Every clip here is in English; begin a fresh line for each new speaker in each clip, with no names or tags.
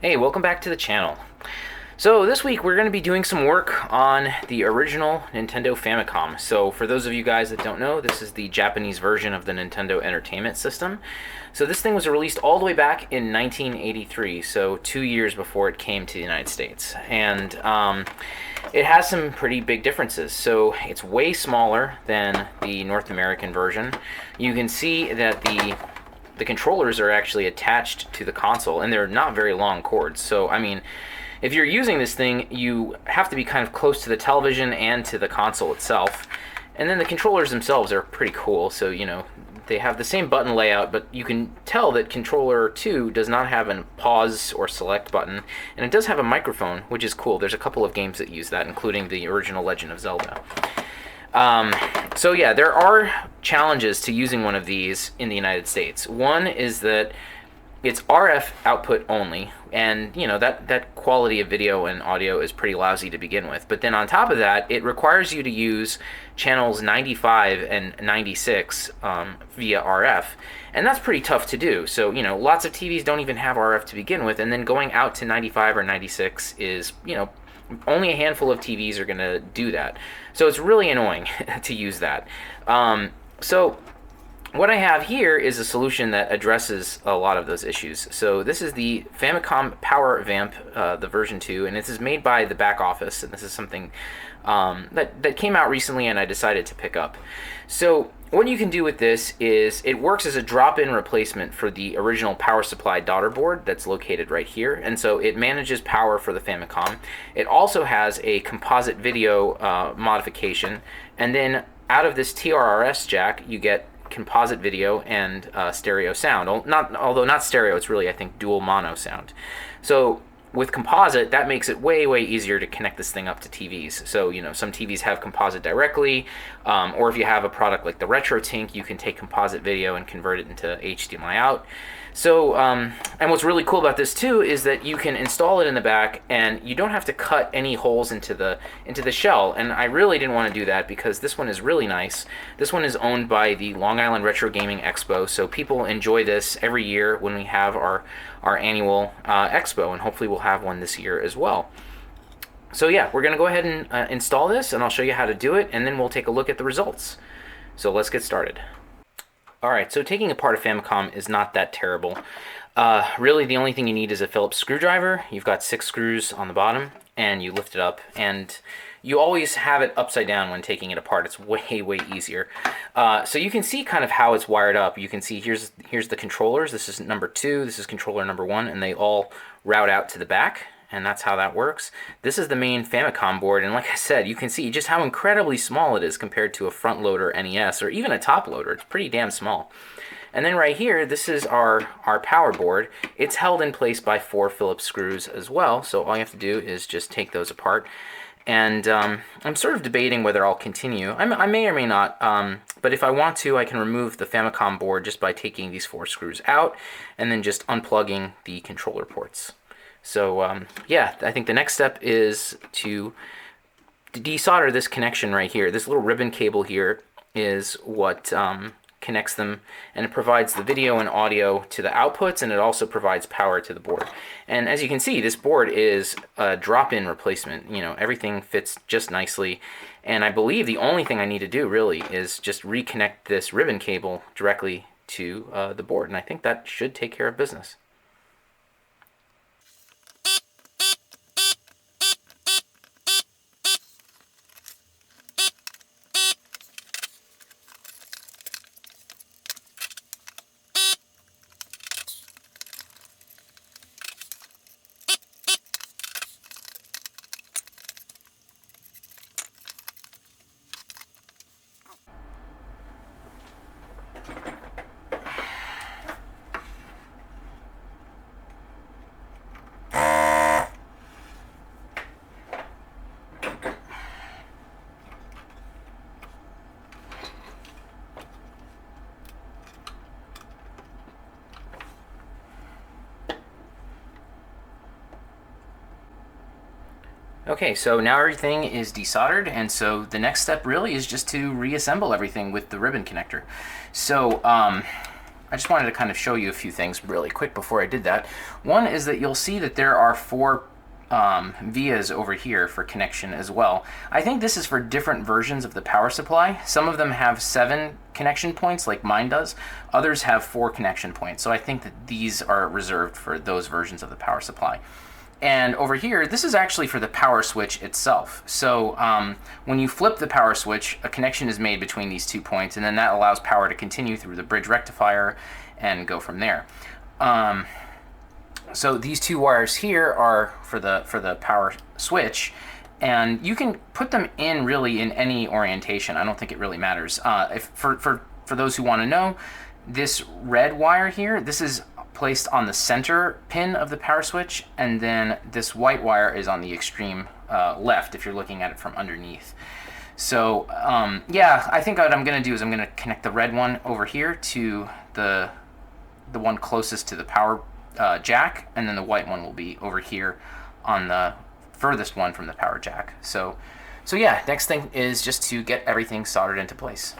Hey, welcome back to the channel. So this week we're going to be doing some work on the original Nintendo Famicom. So for those of you guys that don't know, this is the Japanese version of the Nintendo Entertainment System. So this thing was released all the way back in 1983, so 2 years before it came to the United States. And it has some pretty big differences. So it's way smaller than the North American version. You can see that the controllers are actually attached to the console, and they're not very long cords. So, I mean, if you're using this thing, you have to be kind of close to the television and to the console itself. And then the controllers themselves are pretty cool. So, you know, they have the same button layout, but you can tell that controller 2 does not have a pause or select button. And it does have a microphone, which is cool. There's a couple of games that use that, including the original Legend of Zelda. So yeah, there are challenges to using one of these in the United States. One is that it's RF output only, and you know that quality of video and audio is pretty lousy to begin with. But then on top of that, it requires you to use channels 95 and 96 via RF, and that's pretty tough to do. So you know, lots of TVs don't even have RF to begin with, and then going out to 95 or 96 is, you know, only a handful of TVs are going to do that. So it's really annoying to use that. So what I have here is a solution that addresses a lot of those issues. So this is the Famicom Power Vamp, the version 2, and this is made by the back office, and this is something that came out recently and I decided to pick up. So what you can do with this is it works as a drop-in replacement for the original power supply daughter board that's located right here, and so it manages power for the Famicom. It also has a composite video modification, and then out of this TRRS jack you get composite video and stereo sound. Although not stereo, it's really, I think, dual mono sound. So with composite, that makes it way easier to connect this thing up to TVs. So, you know, some TVs have composite directly, or if you have a product like the RetroTink, you can take composite video and convert it into HDMI out. So, and what's really cool about this too is that you can install it in the back, and you don't have to cut any holes into the shell. And I really didn't want to do that because this one is really nice. This one is owned by the Long Island Retro Gaming Expo, so people enjoy this every year when we have our annual expo, and hopefully we'll have one this year as well. So yeah, we're gonna go ahead and install this, and I'll show you how to do it, and then we'll take a look at the results. So let's get started. Alright, so taking apart a Famicom is not that terrible. Really the only thing you need is a Phillips screwdriver. You've got 6 screws on the bottom, and you lift it up, and you always have it upside down when taking it apart. It's way easier. So you can see kind of how it's wired up. You can see here's the controllers. This is number 2, this is controller number 1, and they all route out to the back, and that's how that works. This is the main Famicom board, and like I said, you can see just how incredibly small it is compared to a front loader NES or even a top loader. It's pretty damn small. And then right here, this is our power board. It's held in place by 4 Phillips screws as well, so all you have to do is just take those apart. And I'm sort of debating whether I'll continue. I may or may not, but if I want to, I can remove the Famicom board just by taking these 4 screws out and then just unplugging the controller ports. So yeah, I think the next step is to desolder this connection right here. This little ribbon cable here is what connects them, and it provides the video and audio to the outputs, and it also provides power to the board. And as you can see, this board is a drop-in replacement. You know, everything fits just nicely, and I believe the only thing I need to do really is just reconnect this ribbon cable directly to the board, and I think that should take care of business. Okay, so now everything is desoldered, and so the next step really is just to reassemble everything with the ribbon connector. So I just wanted to kind of show you a few things really quick before I did that. One is that you'll see that there are 4 vias over here for connection as well. I think this is for different versions of the power supply. Some of them have 7 connection points like mine does. Others have 4 connection points. So I think that these are reserved for those versions of the power supply. And over here, this is actually for the power switch itself. So when you flip the power switch, a connection is made between these 2 points, and then that allows power to continue through the bridge rectifier and go from there. So these 2 wires here are for the power switch, and you can put them in really in any orientation. I don't think it really matters. For those who want to know, this red wire here, this is placed on the center pin of the power switch, and then this white wire is on the extreme left if you're looking at it from underneath. So yeah, I think what I'm going to do is I'm going to connect the red one over here to the one closest to the power jack, and then the white one will be over here on the furthest one from the power jack. So yeah, next thing is just to get everything soldered into place.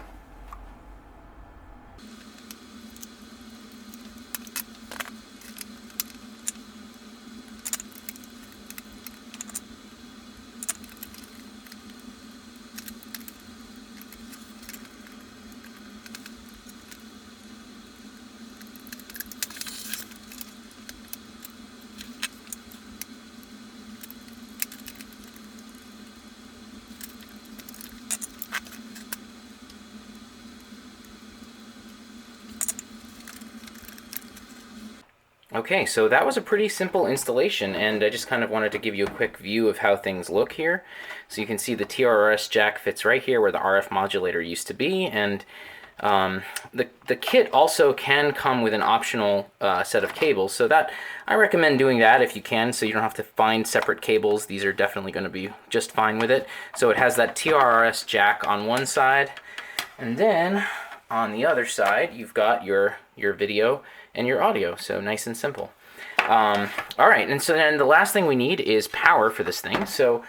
Okay, so that was a pretty simple installation, and I just kind of wanted to give you a quick view of how things look here. So you can see the TRRS jack fits right here where the RF modulator used to be, and the kit also can come with an optional set of cables, so that I recommend doing that if you can, so you don't have to find separate cables. These are definitely going to be just fine with it. So it has that TRRS jack on one side, and then on the other side you've got your video and your audio, so nice and simple. All right, and so then the last thing we need is power for this thing. So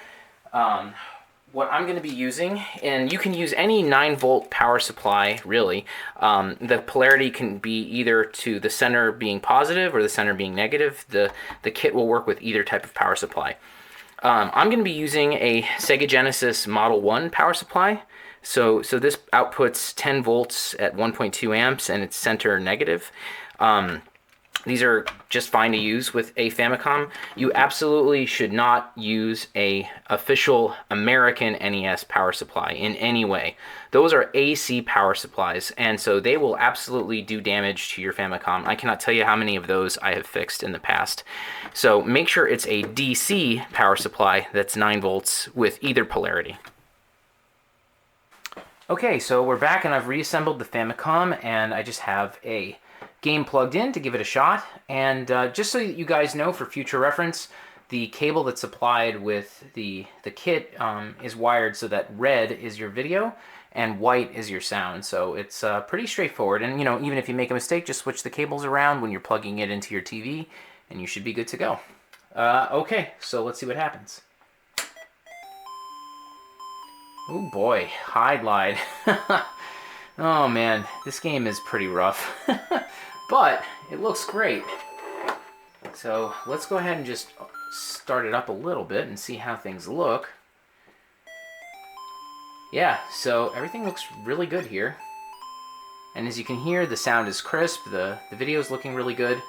what I'm going to be using, and you can use any 9-volt power supply really. The polarity can be either to the center being positive or the center being negative. The kit will work with either type of power supply. I'm going to be using a Sega Genesis Model 1 power supply. So this outputs 10 volts at 1.2 amps, and it's center negative. These are just fine to use with a Famicom. You absolutely should not use a official American NES power supply in any way. Those are AC power supplies, and so they will absolutely do damage to your Famicom. I cannot tell you how many of those I have fixed in the past. So make sure it's a DC power supply that's 9 volts with either polarity. Okay, so we're back and I've reassembled the Famicom, and I just have a game plugged in to give it a shot. And just so you guys know for future reference, the cable that's supplied with the kit is wired so that red is your video and white is your sound. So it's pretty straightforward. And even if you make a mistake, just switch the cables around when you're plugging it into your TV and you should be good to go. Okay, so let's see what happens. Oh boy, hide lied. Oh man, this game is pretty rough. But it looks great. So let's go ahead and just start it up a little bit and see how things look. Yeah, so everything looks really good here. And as you can hear, the sound is crisp, the video is looking really good.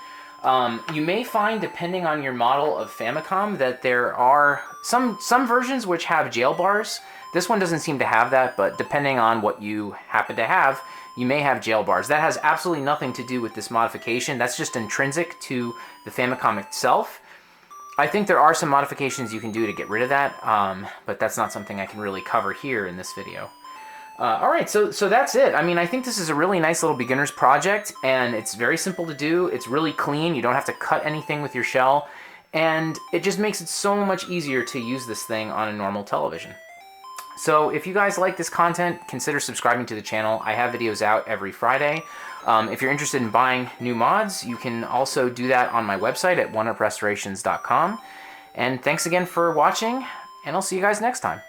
You may find, depending on your model of Famicom, that there are some versions which have jail bars. This one doesn't seem to have that, but depending on what you happen to have, you may have jail bars. That has absolutely nothing to do with this modification. That's just intrinsic to the Famicom itself. I think there are some modifications you can do to get rid of that, but that's not something I can really cover here in this video. All right, so that's it. I mean, I think this is a really nice little beginner's project, and it's very simple to do. It's really clean. You don't have to cut anything with your shell, and it just makes it so much easier to use this thing on a normal television. So if you guys like this content, consider subscribing to the channel. I have videos out every Friday. If you're interested in buying new mods, you can also do that on my website at oneuprestorations.com. And thanks again for watching, and I'll see you guys next time.